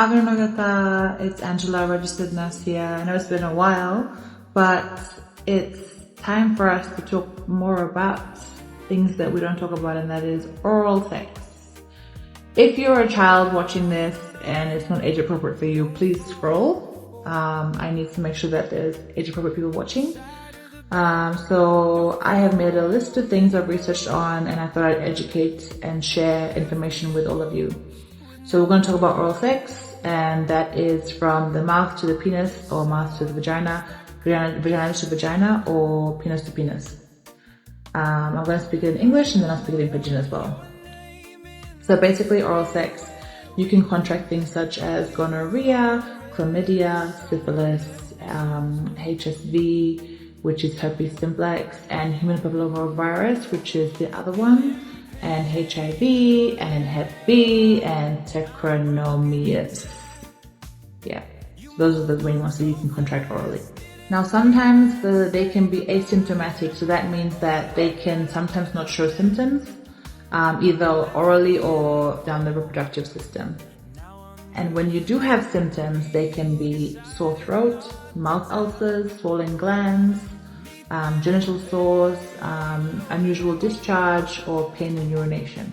Nagata, it's Angela, registered nurse here. I know it's been a while, but it's time for us to talk more about things that we don't talk about, and that is oral sex. If you're a child watching this and it's not age appropriate for you, please scroll. I need to make sure that there's age appropriate people watching. So I have made a list of things I've researched on, and I thought I'd educate and share information with all of you. So we're going to talk about oral sex, and that is from the mouth to the penis, or mouth to the vagina, vagina to vagina, or penis to penis. I'm going to speak it in English and then I'll speak it in Pidgin as well. So basically, oral sex, you can contract things such as gonorrhea, chlamydia, syphilis, HSV, which is herpes simplex, and human papillomavirus, which is the other one, and HIV, and Hep B, and trichomoniasis. Yeah, those are the main ones that you can contract orally. Now, sometimes they can be asymptomatic, so that means that they can sometimes not show symptoms, either orally or down the reproductive system. And when you do have symptoms, they can be sore throat, mouth ulcers, swollen glands, genital sores, unusual discharge, or pain in urination.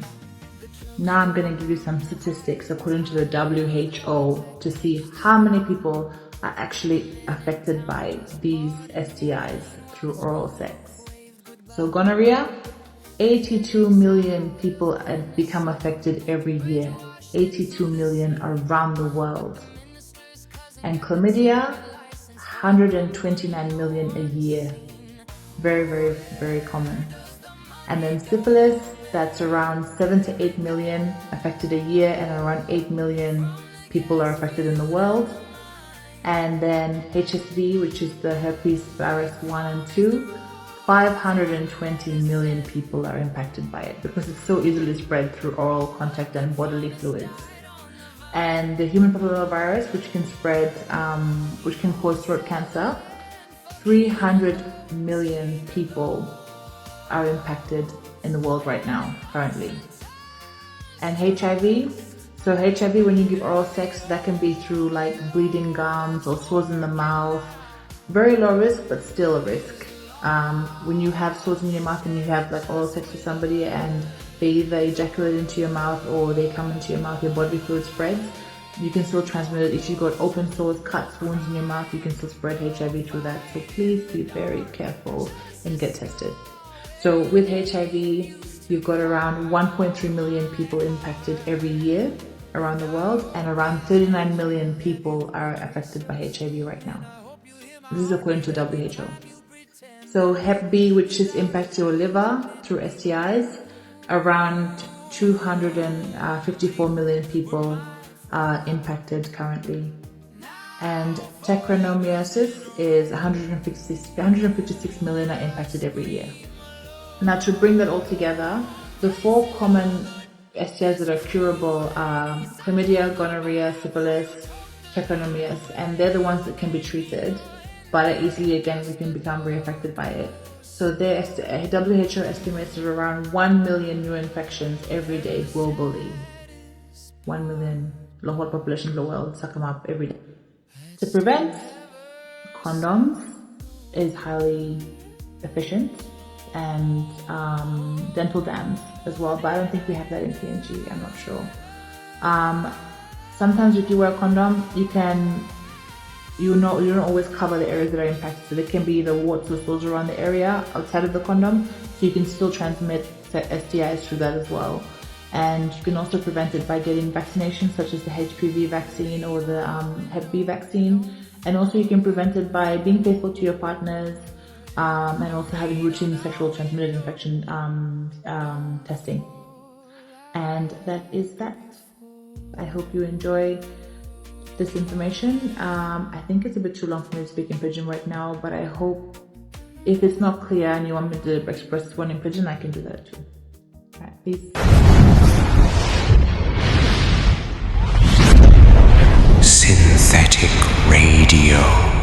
Now I'm going to give you some statistics according to the WHO to see how many people are actually affected by these STIs through oral sex. So gonorrhea, 82 million people become affected every year. 82 million around the world. And chlamydia, 129 million a year. Very, very, very common. And then syphilis, that's around 7 to 8 million affected a year, and around 8 million people are affected in the world. And then HSV, which is the herpes virus 1 and 2, 520 million people are impacted by it because it's so easily spread through oral contact and bodily fluids. And the human papillomavirus, which can spread, which can cause throat cancer, 300 million people are impacted in the world right now, currently. And HIV, so HIV, when you give oral sex, that can be through like bleeding gums or sores in the mouth. Very low risk, but still a risk. When you have sores in your mouth and you have like oral sex with somebody and they either ejaculate into your mouth or they come into your mouth, your bodily fluid spreads, you can still transmit it. If you've got open sores, cuts, wounds in your mouth, you can still spread HIV through that. So please be very careful and get tested. So with HIV, you've got around 1.3 million people impacted every year around the world, and around 39 million people are affected by HIV right now. This is according to WHO. So Hep B, which is impacts your liver through STIs, around 254 million people are impacted currently. And trichomoniasis is 156 million are impacted every year. Now, to bring that all together, the 4 common STIs that are curable are chlamydia, gonorrhea, syphilis, trichomoniasis, and they're the ones that can be treated, but easily, again, we can become very affected by it. So the WHO estimates around 1 million new infections every day globally. 1 million, the whole population of the world suck them up every day. To prevent, condoms is highly efficient, and dental dams as well, but I don't think we have that in PNG, I'm not sure. Sometimes if you wear a condom, you don't always cover the areas that are impacted, so there can be either warts or sores around the area outside of the condom, so you can still transmit STIs through that as well. And you can also prevent it by getting vaccinations such as the HPV vaccine or the Hep B vaccine, and also you can prevent it by being faithful to your partners, and also having routine sexual transmitted infection testing. And that is that. I hope you enjoyed this information. I think it's a bit too long for me to speak in Pidgin right now, but I hope if it's not clear and you want me to express one in Pidgin, I can do that too. Alright, peace. Synthetic radio.